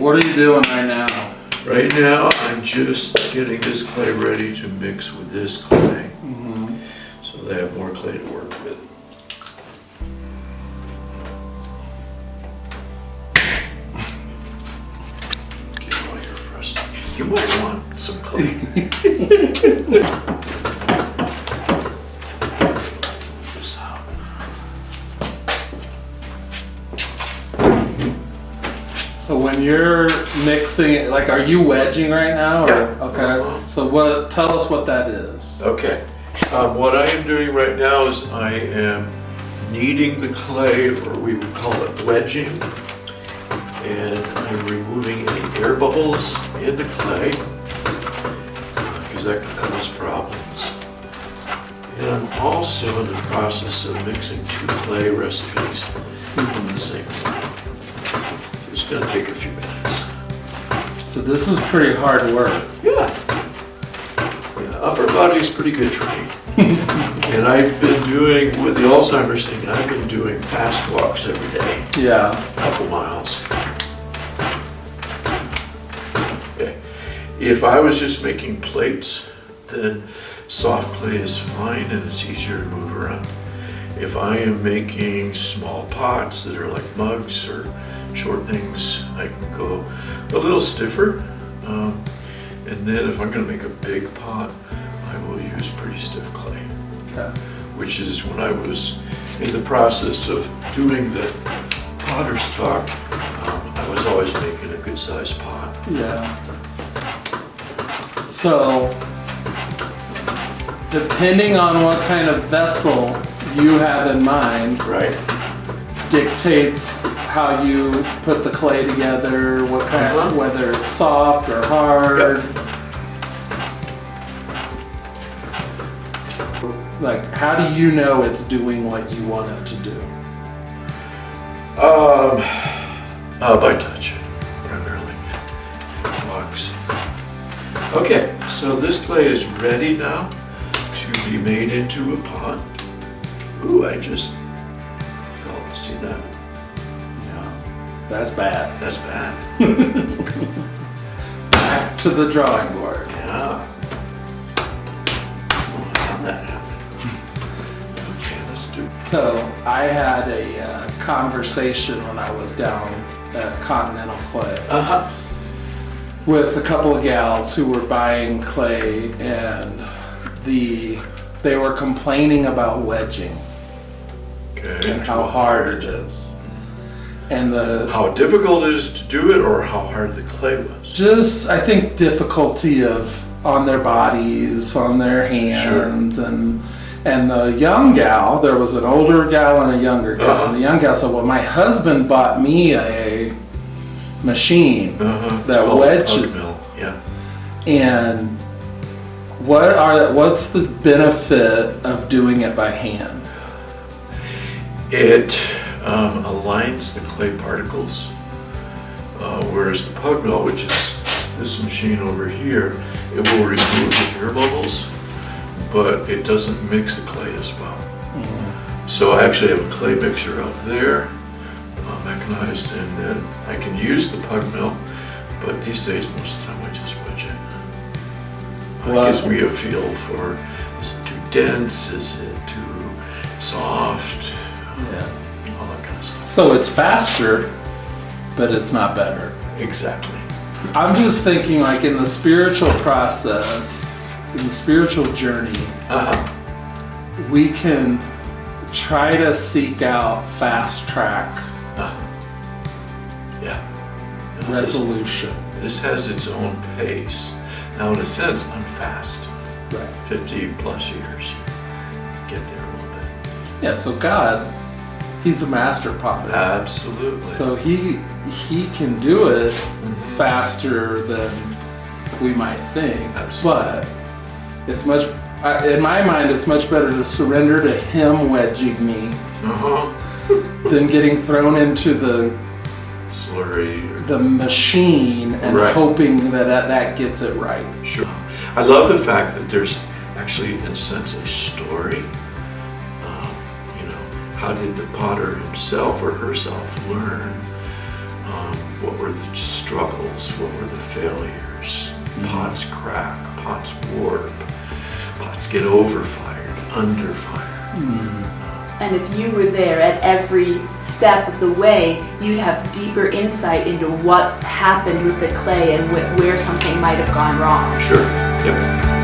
What are you doing right now? Right now, I'm just getting this clay ready to mix with this clay. Mm-hmm. So they have more clay to work with. Get all your frustration. You might want some clay. This out. So when you're mixing, like, are you wedging right now? Or? Yeah. Okay. So tell us what that is. Okay. What I am doing right now is I am kneading the clay, or we would call it wedging, and I'm removing any air bubbles in the clay because that can cause problems. And I'm also in the process of mixing 2 clay recipes in the same clay. So it's going to take a few minutes. So this is pretty hard work. Yeah. Upper body is pretty good for me. And I've been doing, with the Alzheimer's thing, I've been doing fast walks every day. Yeah. A couple miles. Okay. If I was just making plates, then soft clay is fine and it's easier to move around. If I am making small pots that are like mugs or short things, I can go a little stiffer. And then if I'm going to make a big pot, I will use pretty stiff clay. Okay. Which is when I was in the process of doing the potter's talk, I was always making a good sized pot. Yeah. So, depending on what kind of vessel you have in mind, Right. dictates how you put the clay together, what kind of, whether it's soft or hard. Yep. Like, how do you know it's doing what you want it to do? By touch, primarily. Box. Okay, so this clay is ready now to be made into a pot. Ooh, I just felt, see that? Yeah, that's bad. That's bad. Back to the drawing board. Yeah. Oh, how did that happen? Okay, let's do it. So I had a conversation when I was down at Continental Clay with a couple of gals who were buying clay, and they were complaining about wedging Okay. and how hard it is. And How difficult it is to do it, or how hard the clay was? just, I think, difficulty on their bodies, on their hands, and the young gal, there was an older gal and a younger gal, and the young gal said, well, my husband bought me a machine that wedges. Yeah. And what's the benefit of doing it by hand? It aligns the clay particles, whereas the pug mill, which is this machine over here, it will remove the air bubbles, but it doesn't mix the clay as well. So I actually have a clay mixer out there, mechanized, and then I can use the pug mill, but these days most of the time I just wedge it. It gives me a feel for, is it too dense, is it too soft, all that kind of stuff. So it's faster, but it's not better. Exactly. I'm just thinking, like, in the spiritual process, in the spiritual journey, we can try to seek out fast track resolution. This has its own pace. Now, in a sense, I'm fast. Right. 50 plus years. Get there a little bit. Yeah, so God, He's a master potter. Absolutely. So he can do it faster than we might think. Absolutely. But it's much, in my mind, it's much better to surrender to Him wedging me than getting thrown into the slurry, the machine and hoping that gets it right. Sure. I love the fact that there's actually, in a sense, a story. How did the potter himself or herself learn What were the struggles? What were the failures? Pots crack, pots warp, pots get overfired, underfired. And if you were there at every step of the way, you'd have deeper insight into what happened with the clay and where something might have gone wrong. Sure, yep.